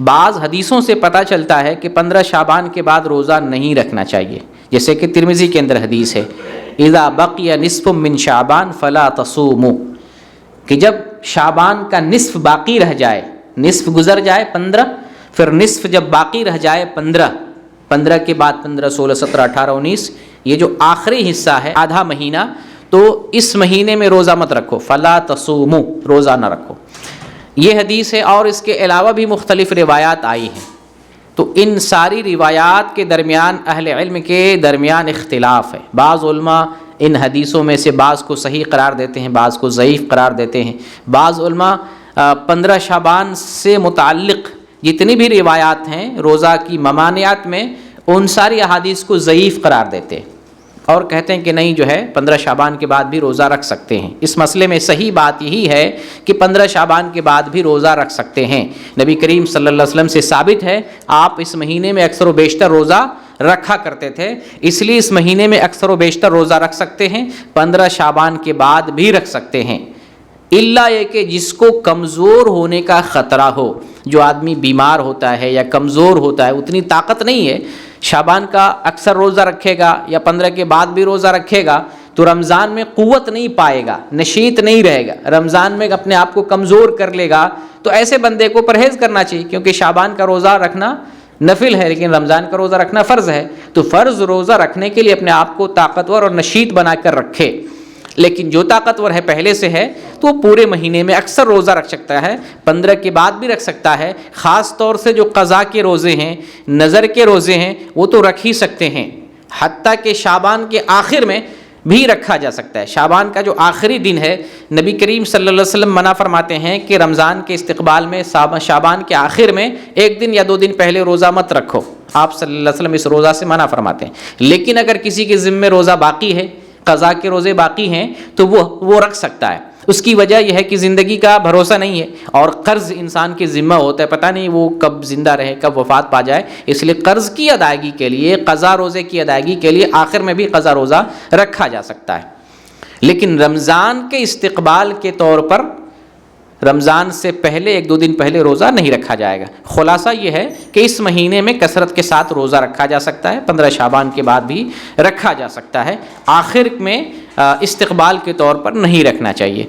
بعض حدیثوں سے پتہ چلتا ہے کہ 15 شعبان کے بعد روزہ نہیں رکھنا چاہیے، جیسے کہ ترمذی کے اندر حدیث ہے اذا بقی نصف من شعبان فلا تصوموا، کہ جب شعبان کا نصف باقی رہ جائے، نصف گزر جائے 15، پھر نصف جب باقی رہ جائے 15 کے بعد 15 16 17 18 19، یہ جو آخری حصہ ہے آدھا مہینہ، تو اس مہینے میں روزہ مت رکھو، فلا تصوموا، روزہ نہ رکھو، یہ حدیث ہے۔ اور اس کے علاوہ بھی مختلف روایات آئی ہیں، تو ان ساری روایات کے درمیان اہل علم کے درمیان اختلاف ہے۔ بعض علماء ان حدیثوں میں سے بعض کو صحیح قرار دیتے ہیں، بعض کو ضعیف قرار دیتے ہیں۔ بعض علماء 15 شعبان سے متعلق جتنی بھی روایات ہیں روزہ کی ممانعت میں، ان ساری احادیث کو ضعیف قرار دیتے ہیں اور کہتے ہیں کہ نہیں، جو ہے 15 شعبان کے بعد بھی روزہ رکھ سکتے ہیں۔ اس مسئلے میں صحیح بات یہی ہے کہ 15 شعبان کے بعد بھی روزہ رکھ سکتے ہیں۔ نبی کریم صلی اللہ علیہ وسلم سے ثابت ہے آپ اس مہینے میں اکثر و بیشتر روزہ رکھا کرتے تھے، اس لیے اس مہینے میں اکثر و بیشتر روزہ رکھ سکتے ہیں، 15 شعبان کے بعد بھی رکھ سکتے ہیں، الا یہ کہ جس کو کمزور ہونے کا خطرہ ہو، جو آدمی بیمار ہوتا ہے یا کمزور ہوتا ہے، اتنی طاقت نہیں ہے شعبان کا اکثر روزہ رکھے گا یا 15 کے بعد بھی روزہ رکھے گا تو رمضان میں قوت نہیں پائے گا، نشیط نہیں رہے گا، رمضان میں اپنے آپ کو کمزور کر لے گا، تو ایسے بندے کو پرہیز کرنا چاہیے، کیونکہ شعبان کا روزہ رکھنا نفل ہے لیکن رمضان کا روزہ رکھنا فرض ہے، تو فرض روزہ رکھنے کے لیے اپنے آپ کو طاقتور اور نشیط بنا کر رکھے۔ لیکن جو طاقتور ہے پہلے سے ہے تو وہ پورے مہینے میں اکثر روزہ رکھ سکتا ہے، 15 کے بعد بھی رکھ سکتا ہے، خاص طور سے جو قضا کے روزے ہیں، نظر کے روزے ہیں، وہ تو رکھ ہی سکتے ہیں، حتیٰ کہ شعبان کے آخر میں بھی رکھا جا سکتا ہے۔ شعبان کا جو آخری دن ہے، نبی کریم صلی اللہ علیہ وسلم منع فرماتے ہیں کہ رمضان کے استقبال میں شعبان کے آخر میں 1 دن یا 2 دن پہلے روزہ مت رکھو، آپ صلی اللہ علیہ وسلم اس روزہ سے منع فرماتے ہیں۔ لیکن اگر کسی کے ذمے روزہ باقی ہے، قضا کے روزے باقی ہیں، تو وہ رکھ سکتا ہے۔ اس کی وجہ یہ ہے کہ زندگی کا بھروسہ نہیں ہے اور قرض انسان کے ذمہ ہوتا ہے، پتہ نہیں وہ کب زندہ رہے، کب وفات پا جائے، اس لیے قرض کی ادائیگی کے لیے، قضا روزے کی ادائیگی کے لیے آخر میں بھی قضا روزہ رکھا جا سکتا ہے۔ لیکن رمضان کے استقبال کے طور پر رمضان سے پہلے 1-2 دن پہلے روزہ نہیں رکھا جائے گا۔ خلاصہ یہ ہے کہ اس مہینے میں کثرت کے ساتھ روزہ رکھا جا سکتا ہے، 15 شعبان کے بعد بھی رکھا جا سکتا ہے، آخر میں استقبال کے طور پر نہیں رکھنا چاہیے۔